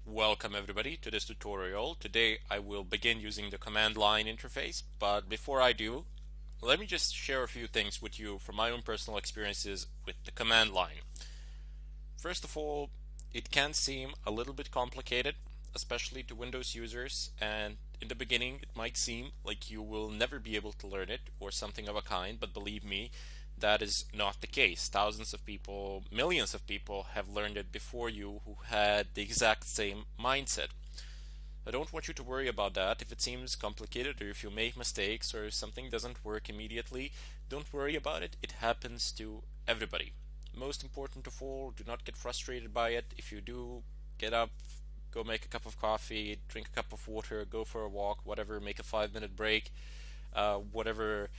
Welcome everybody to this tutorial. Today I will begin using the command line interface, but before I do, let me just share a few things with you from my own personal experiences with the command line. First of all, it can seem a little bit complicated, especially to Windows users, and in the beginning it might seem like you will never be able to learn it or something of a kind, but believe me, that is not the case. Thousands of people, millions of people have learned it before you who had the exact same mindset. I don't want you to worry about that. If it seems complicated or if you make mistakes or if something doesn't work immediately, don't worry about it. It happens to everybody. Most important of all, do not get frustrated by it. If you do, get up, go make a cup of coffee, drink a cup of water, go for a walk, whatever, make a 5-minute break, whatever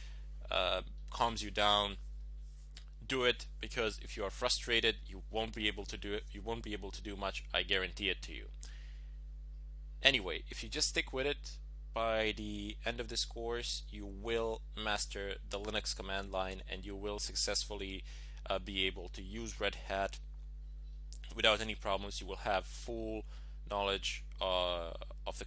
calms you down. Do it, because if you are frustrated, you won't be able to do it. You won't be able to do much. I guarantee it to you. Anyway, if you just stick with it, by the end of this course, you will master the Linux command line and you will successfully be able to use Red Hat without any problems. You will have full knowledge of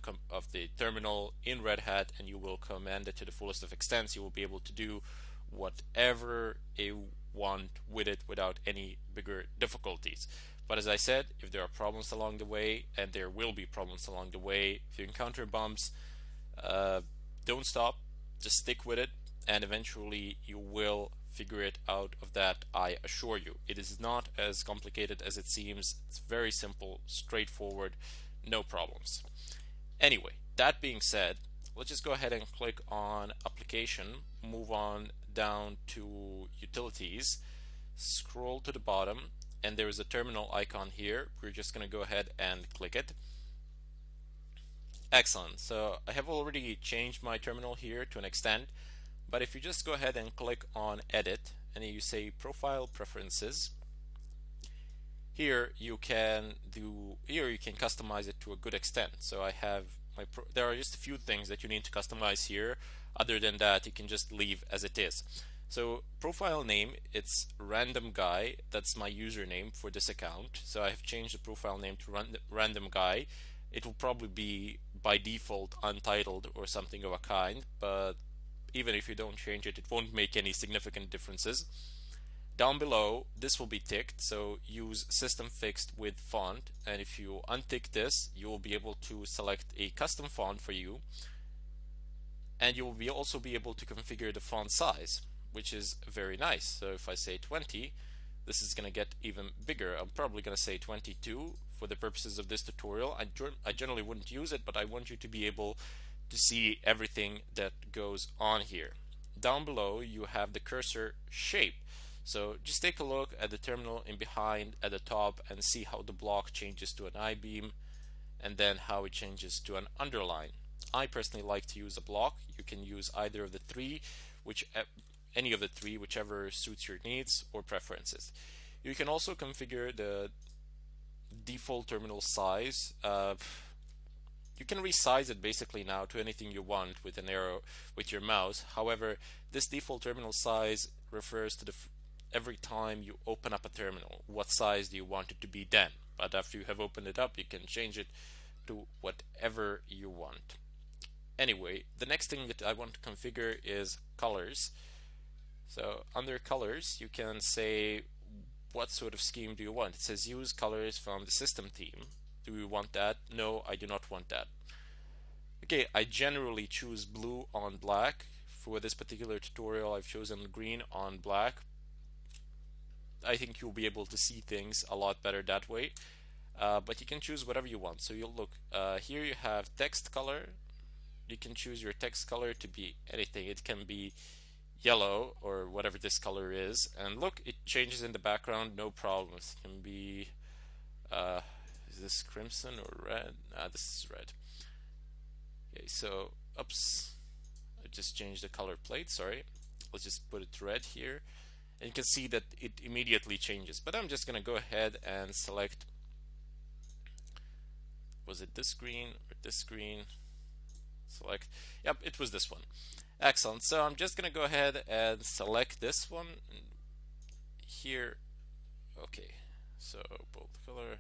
the terminal in Red Hat, and you will command it to the fullest of extents. You will be able to do whatever you want with it without any bigger difficulties. But as I said, if there are problems along the way, and there will be problems along the way, if you encounter bumps, don't stop, just stick with it, and eventually you will figure it out of that, I assure you. It is not as complicated as it seems. It's very simple, straightforward, no problems. Anyway, that being said, let's just go ahead and click on Application, move on down to Utilities, scroll to the bottom, and there is a terminal icon here. We're just going to go ahead and click it. Excellent. So I have already changed my terminal here to an extent, but if you just go ahead and click on Edit and you say Profile Preferences, here you can customize it to a good extent. So I have there are just a few things that you need to customize here. Other than that, you can just leave as it is. So profile name, it's random guy. That's my username for this account. So I have changed the profile name to random guy. It will probably be by default untitled or something of a kind, but even if you don't change it, it won't make any significant differences. Down below, this will be ticked, so use system fixed with font, and if you untick this, you will be able to select a custom font for you, and you will also be able to configure the font size, which is very nice. So if I say 20, this is going to get even bigger. I'm probably going to say 22 for the purposes of this tutorial. I generally wouldn't use it, but I want you to be able to see everything that goes on here. Down below, you have the cursor shape. So just take a look at the terminal in behind at the top and see how the block changes to an I-beam and then how it changes to an underline. I personally like to use a block. You can use either of the three, any of the three, whichever suits your needs or preferences. You can also configure the default terminal size. You can resize it basically now to anything you want with an arrow with your mouse. However, this default terminal size refers to every time you open up a terminal, what size do you want it to be then? But after you have opened it up, you can change it to whatever you want. Anyway, the next thing that I want to configure is colors. So under colors, you can say what sort of scheme do you want. It says use colors from the system theme. Do you want that? No, I do not want that. Okay, I generally choose blue on black. For this particular tutorial, I've chosen green on black. I think you'll be able to see things a lot better that way. But you can choose whatever you want. So you'll look, here you have text color. You can choose your text color to be anything. It can be yellow or whatever this color is. And look, it changes in the background, no problems. It can be, is this crimson or red? This is red. Okay, so, oops, I just changed the color plate, sorry. Let's just put it red here. And you can see that it immediately changes. But I'm just going to go ahead and select, was it this green or this green? Select, yep, it was this one. Excellent. So I'm just going to go ahead and select this one here. Okay, so bold color.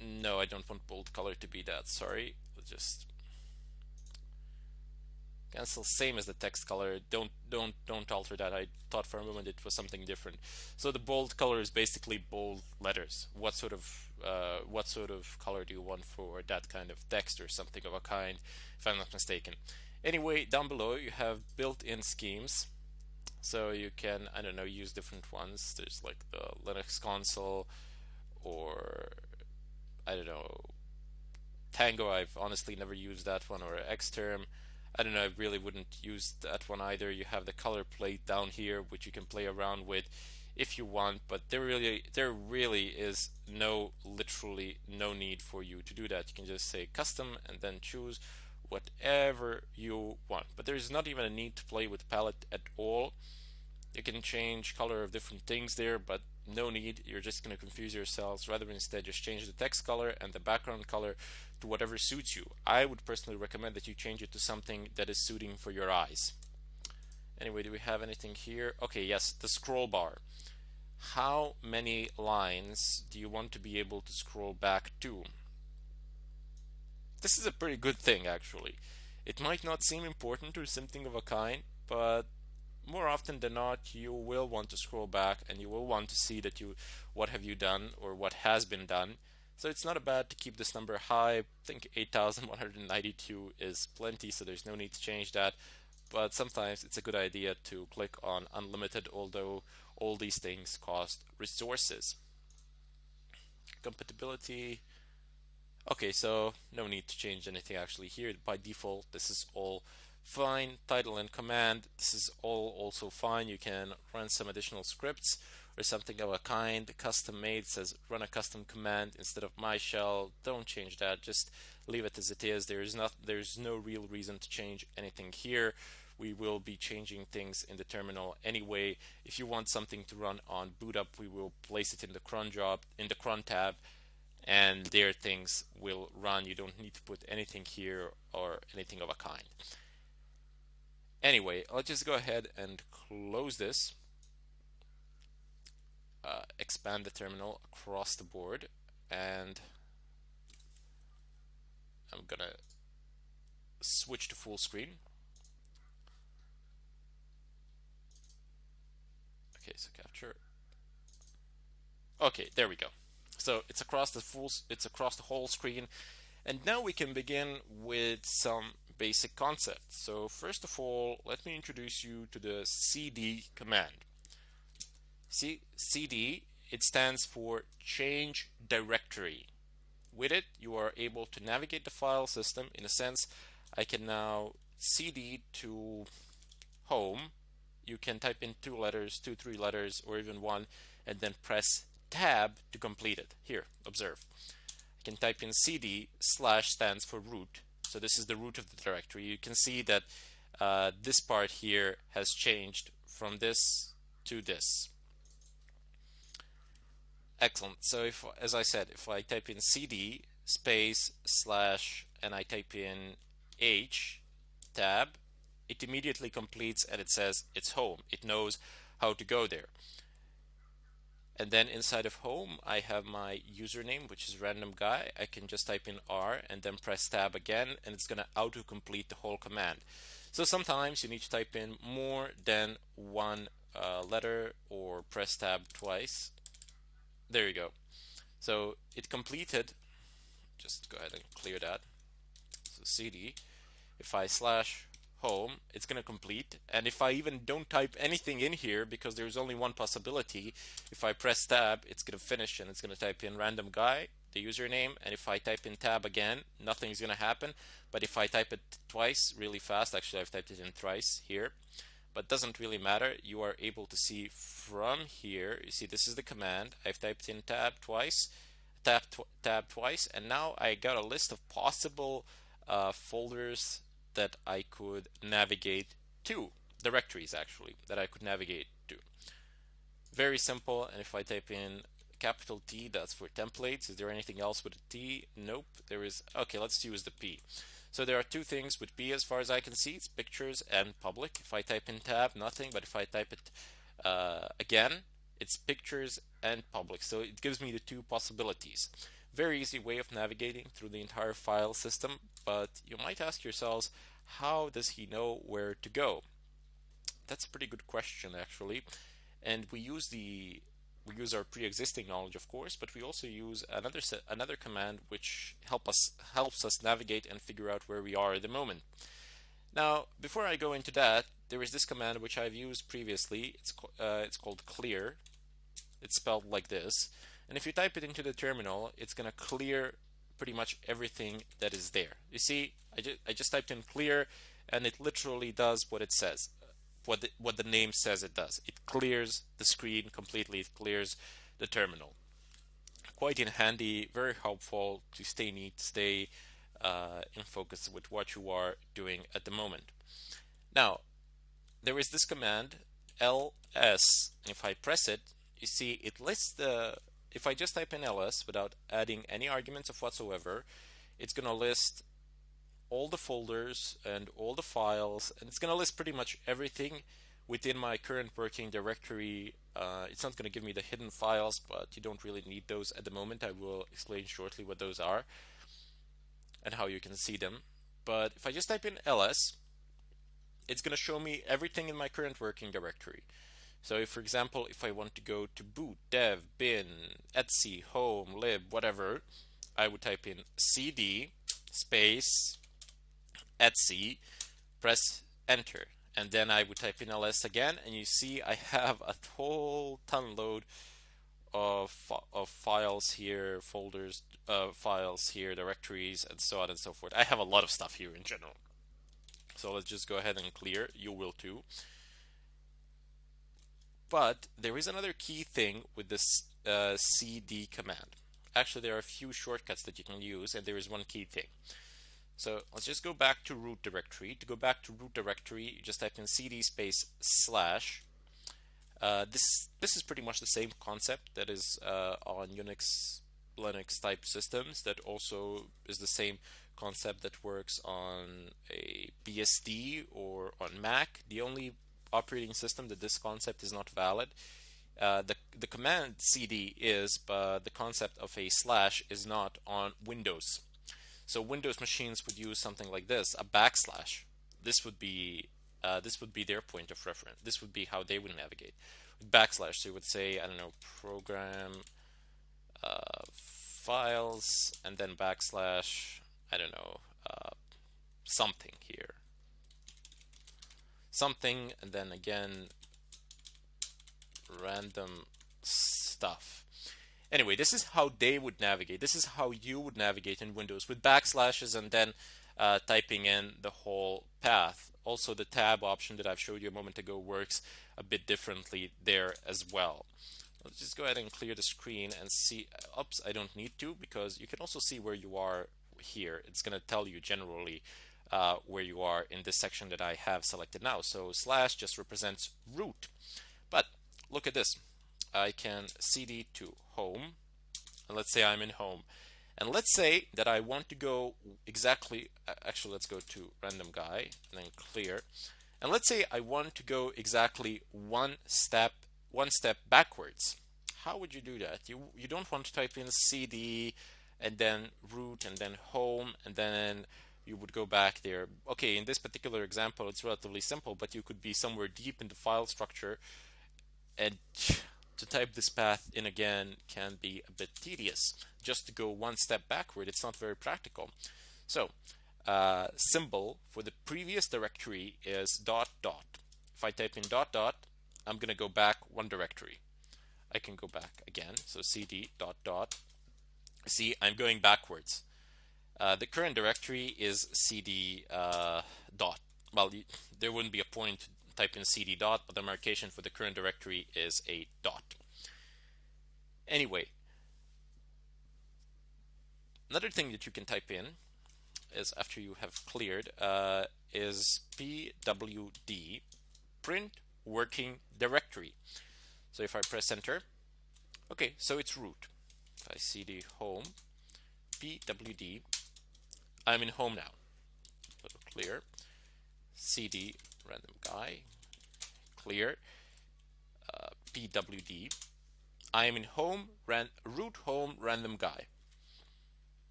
No, I don't want bold color to be that. Sorry. Let's just cancel same as the text color. Don't alter that. I thought for a moment it was something different. So the bold color is basically bold letters. What sort of color do you want for that kind of text or something of a kind, if I'm not mistaken? Anyway, down below you have built-in schemes. So you can, I don't know, use different ones. There's like the Linux console, or I don't know, Tango. I've honestly never used that one, or Xterm. I don't know, I really wouldn't use that one either. You have the color plate down here, which you can play around with if you want, but there really is literally no need for you to do that. You can just say custom and then choose whatever you want. But there's not even a need to play with palette at all. You can change color of different things there, but no need. You're just going to confuse yourselves. Rather, instead, just change the text color and the background color to whatever suits you. I would personally recommend that you change it to something that is suiting for your eyes. Anyway, do we have anything here? Okay, yes, the scroll bar. How many lines do you want to be able to scroll back to? This is a pretty good thing, actually. It might not seem important or something of a kind, but more often than not, you will want to scroll back and you will want to see that what have you done or what has been done. So it's not bad to keep this number high. I think 8,192 is plenty, so there's no need to change that. But sometimes it's a good idea to click on unlimited, although all these things cost resources. Compatibility. Okay, so no need to change anything actually here. By default, this is all fine. Title and command, this is all also fine. You can run some additional scripts or something of a kind. Custom made says run a custom command instead of my shell. Don't change that, just leave it as it is. There's no real reason to change anything here. We will be changing things in the terminal anyway. If you want something to run on boot up, we will place it in the cron tab, and there things will run. You don't need to put anything here or anything of a kind. Anyway, I'll just go ahead and close this, expand the terminal across the board, and I'm gonna switch to full screen. Okay, so capture. Okay, there we go. So it's across the whole screen, and now we can begin with some basic concepts. So first of all, let me introduce you to the cd command. CD, it stands for change directory. With it, you are able to navigate the file system. In a sense, I can now cd to home. You can type in 2 letters, 2, 3 letters, or even 1, and then press tab to complete it. Here, observe. I can type in cd / stands for root. So this is the root of the directory. You can see that this part here has changed from this to this. Excellent. So if, as I said, if I type in cd space / and I type in h tab, it immediately completes and it says it's home. It knows how to go there. And then inside of home, I have my username, which is random guy. I can just type in R and then press tab again, and it's going to auto-complete the whole command. So sometimes you need to type in more than one letter or press tab twice. There you go. So it completed. Just go ahead and clear that. So cd, if I / home, it's going to complete. And if I even don't type anything in here, because there's only one possibility, if I press tab, it's going to finish and it's going to type in random guy, the username. And if I type in tab again, nothing's going to happen. But if I type it twice really fast, actually I've typed it in thrice here, but doesn't really matter. You are able to see from here, you see this is the command. I've typed in tab twice, tab twice, and now I got a list of possible folders that I could navigate to, directories actually, that I could navigate to. Very simple. And if I type in capital T, that's for templates. Is there anything else with a T? Nope, there is. Okay, let's use the P. So there are 2 things with P as far as I can see. It's pictures and public. If I type in tab, nothing, but if I type it again, it's pictures and public. So it gives me the two possibilities. Very easy way of navigating through the entire file system, but you might ask yourselves, how does he know where to go? That's a pretty good question, actually. And we use our pre-existing knowledge, of course, but we also use another command which helps us navigate and figure out where we are at the moment. Now, before I go into that, there is this command which I've used previously. It's called clear. It's spelled like this. And if you type it into the terminal, it's going to clear pretty much everything that is there. You see, I just typed in clear, and it literally does what it says, what the name says it does. It clears the screen completely. It clears the terminal. Quite handy, very helpful to stay neat, stay in focus with what you are doing at the moment. Now, there is this command ls, and if I press it, you see it lists if I just type in ls without adding any arguments of whatsoever, it's going to list all the folders and all the files, and it's going to list pretty much everything within my current working directory. It's not going to give me the hidden files, but you don't really need those at the moment. I will explain shortly what those are and how you can see them. But if I just type in ls, it's going to show me everything in my current working directory. So if, for example, if I want to go to boot, dev, bin, etc, home, lib, whatever, I would type in cd space etc, press enter, and then I would type in ls again, and you see I have a whole ton load of files here, folders, files here, directories, and so on and so forth. I have a lot of stuff here in general. So let's just go ahead and clear. You will too. But there is another key thing with this cd command. Actually, there are a few shortcuts that you can use, and there is one key thing. So let's just go back to root directory. To go back to root directory, you just type in cd space slash. This is pretty much the same concept that is on Unix, Linux type systems. That also is the same concept that works on a BSD or on Mac. The only operating system that this concept is not valid. The command cd is, but the concept of a slash is not on Windows. So Windows machines would use something like this, a backslash. This would be their point of reference. This would be how they would navigate. With backslash, so you would say, I don't know, program files, and then backslash, I don't know, something here. Something, and then again, random stuff. Anyway, this is how they would navigate. This is how you would navigate in Windows with backslashes and then typing in the whole path. Also, the tab option that I've showed you a moment ago works a bit differently there as well. Let's just go ahead and clear the screen and see. Oops, I don't need to, because you can also see where you are here. It's going to tell you generally where you are in this section that I have selected now. So slash just represents root. But look at this. I can cd to home, and let's say I'm in home. And let's say that I want to go exactly, actually let's go to random guy and then clear. And let's say I want to go exactly one step backwards. How would you do that? You don't want to type in cd and then root and then home and then you would go back there. Okay, in this particular example it's relatively simple, but you could be somewhere deep in the file structure, and to type this path in again can be a bit tedious. Just to go one step backward, it's not very practical. So symbol for the previous directory is dot dot. If I type in dot dot, I'm going to go back one directory. I can go back again, so cd dot dot. See, I'm going backwards. The current directory is cd dot. Well, there wouldn't be a point type in cd dot, but the marcation for the current directory is a dot. Anyway, another thing that you can type in is, after you have cleared, is pwd print working directory. So if I press enter, okay, so it's root. If I cd home pwd, I'm in home now. Clear, cd random guy, clear, pwd, I am in root home random guy.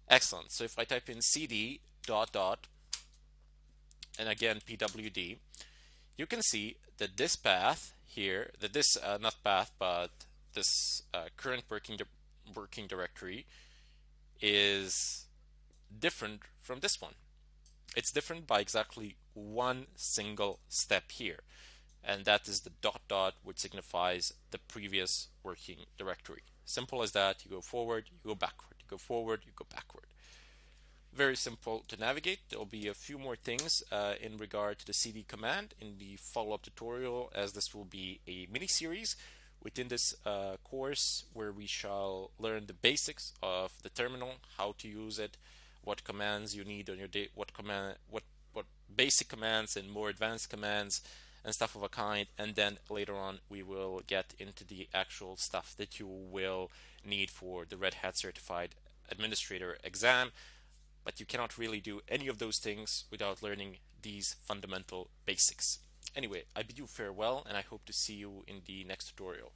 Excellent. So if I type in cd dot dot and again pwd, you can see that this path here, that this not path but this current working directory is different from this one. It's different by exactly one single step here, and that is the dot dot, which signifies the previous working directory. Simple as that. You go forward, you go backward, you go forward, you go backward. Very simple to navigate. There will be a few more things in regard to the cd command in the follow-up tutorial, as this will be a mini series within this course where we shall learn the basics of the terminal, how to use it, what commands you need on your day, what basic commands and more advanced commands and stuff of a kind. And then later on we will get into the actual stuff that you will need for the Red Hat Certified Administrator exam. But you cannot really do any of those things without learning these fundamental basics. Anyway, I bid you farewell, and I hope to see you in the next tutorial.